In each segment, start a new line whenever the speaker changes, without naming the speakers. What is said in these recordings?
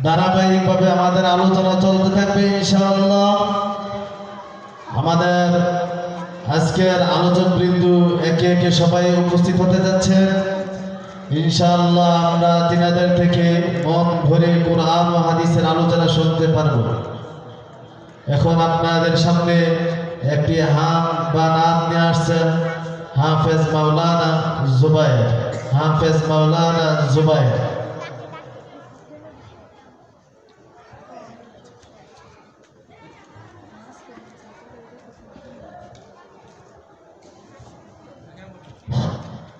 ধারাবাহিকভাবে আমাদের আলোচনা চলতে থাকবে ইনশাআল্লাহ। আমাদের আজকের আলোচকবৃন্দ একে একে সবাই উপস্থিত হতে যাচ্ছে ইনশাআল্লাহ। আমরা তিনাদের থেকে মন ভরে কোরআন ও হাদিসের আলোচনা শুনতে পারব। এখন আপনাদের সামনে একটি হাম বা নাত নিয়ে আসছেন হাফেজ মাওলানা জুবায়ের। হাফেজ মাওলানা জুবায়ের।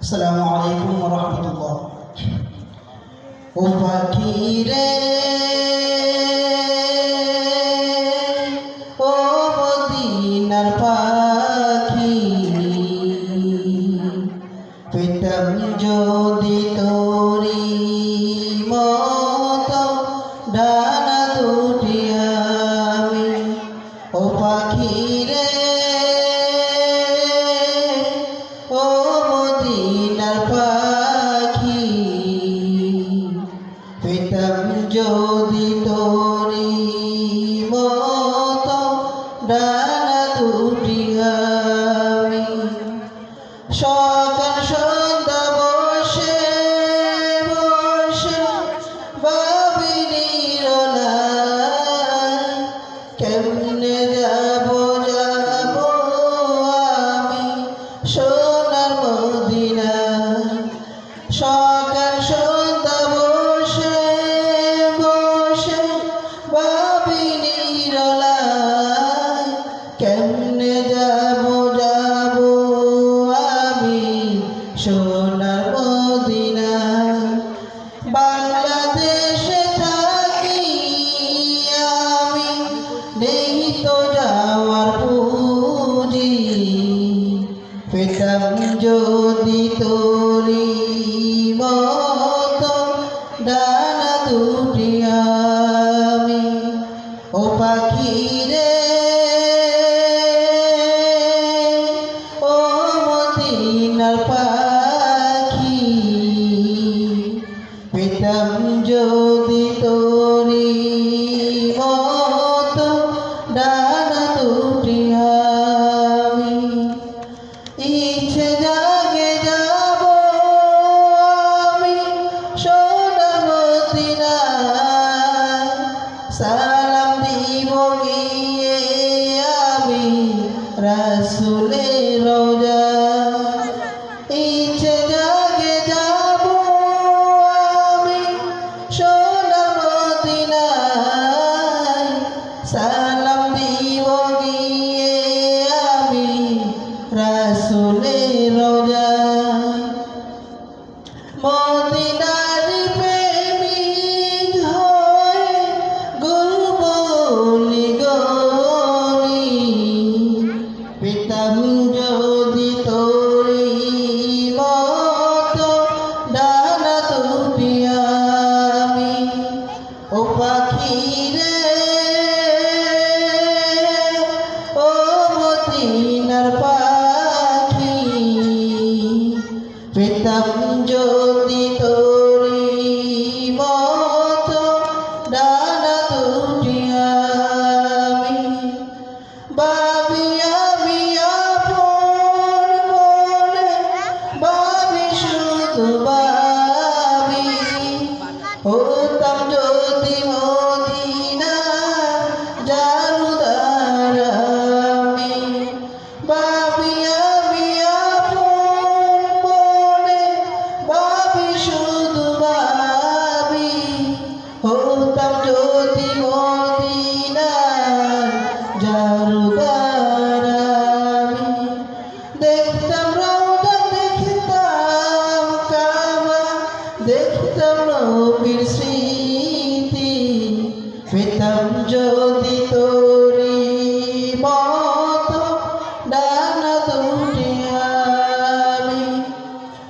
আসসালামু আলাইকুম ওয়া রাহমাতুল্লাহ। ও পাখি রে, ও মদিনার পাখি, পেতাম যদি তোরি মতো ডানা দুটি আমি। ও পাখি রে, ও মদিনার পাখি, পেতাম যদি তোরি মতো ডানা দুটি আমি। সকাল সন্ধ্যা বসে বসে ভাবি নিরলায়, কেমনে যাব যাব আমি সোনার মদিনা। সকাল সন্ধ্যা বসে বসে ভাবি নিরলায়, কেমনে যাব যাব আমি সোনার মদিনা। বাংলাদেশে থাকি আমি, নেই তো যাওয়ার পুঁজি, পেতাম যদি তোরি মতো ডানা দুটি আমি। ও পাখি রে, ও মদিনার পাখি, পেতাম যদি তোরি মতো ডানা দুটি আমি। ইচ্ছে জাগে যাব আমি সোনার মদিনায়, সালাম দিব গিয়ে আমি রাসূলের রওজায়। ইচ্ছে জাগে যাব আমি সোনার মদিনায়, সালাম দিব গিয়ে আমি রাসূলের রওজায়। মদিনার প্রেমিক হয়ে ঘুরবো গলি গলি, পেতাম যদি তোরি মতো ডানা দুটি আমি। ও পাখি রে, ও মদিনার পাখি, পেতাম যদি তোরি মতো ডানা দুটি আমি। ভাবি আমি আপন মনে, ভাবি শুধু ভাবি, হতাম যদি মদিনার জারুদার আমি। ভাবি আমি আপন মনে, ভাবি শুধু ভাবি, হতাম যদি মদিনার জারুদার আমি। দেখতাম রওজা, দেখতাম কাবা, দেখতাম নবীর স্মৃতি, পেতাম যদি তোরি মতো ডানা দুটি আমি।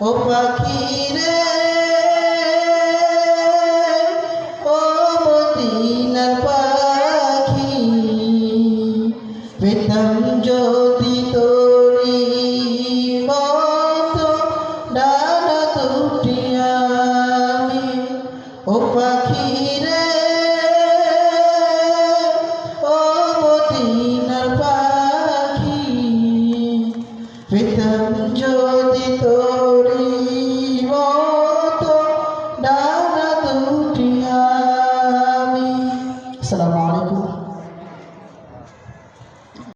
ও পাখি রে, ও মদিনার পাখি, পেতাম যদি তোরি মতো ডানা দুটি আমি। ও পাখি রে,